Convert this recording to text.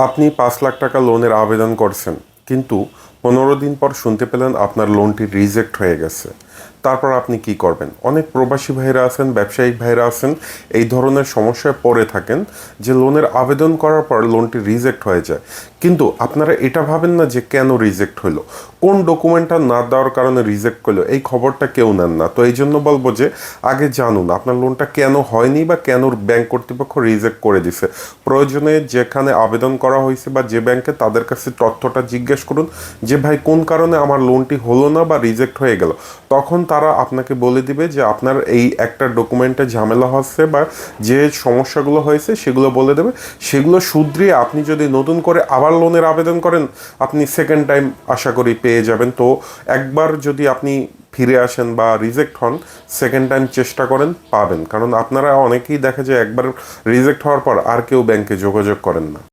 আপনি ৫,০০,০০০ লোনের আবেদন করছেন, কিন্তু ১৫ দিন পর শুনতে পেলেন আপনার লোনটি রিজেক্ট হয়ে গেছে। তারপর আপনি কি করবেন? অনেক প্রবাসী ভাইরা আছেন, ব্যবসায়িক ভাইরা আছেন, এই ধরনের সমস্যায় পড়ে থাকেন যে লোনের আবেদন করার পর লোনটি রিজেক্ট হয়ে যায়। কিন্তু আপনারা এটা ভাবেন না যে কেন রিজেক্ট হলো, কোন ডকুমেন্টটা না দেওয়ার কারণে রিজেক্ট করলো, এই খবরটা কেউ নেন না। তো এই জন্য বলবো যে আগে জানুন আপনার লোনটা কেন হয়নি বা কেন ব্যাংক কর্তৃপক্ষ রিজেক্ট করে দিছে। প্রয়োজনে যেখানে আবেদন করা হয়েছে বা যে ব্যাংকে, তাদের কাছে তথ্যটা জিজ্ঞেস করুন যে ভাই কোন কারণে আমার লোনটি হলো না বা রিজেক্ট হয়ে গেল। তখন তারা আপনাকে বলে দিবে যে আপনার এই একটা ডকুমেন্টে ঝামেলা হচ্ছে বা যে সমস্যাগুলো হয়েছে সেগুলো বলে দেবে। সেগুলো শুধরিয়ে আপনি যদি নতুন করে আবার লোনের আবেদন করেন, আপনি সেকেন্ড টাইম আশা করি পেয়ে যাবেন। তো একবার যদি আপনি ফিরে আসেন বা রিজেক্ট হন, সেকেন্ড টাইম চেষ্টা করেন, পাবেন। কারণ আপনারা অনেকেই দেখা যায় একবার রিজেক্ট হওয়ার পর আর কেউ ব্যাংকে যোগাযোগ করেন না।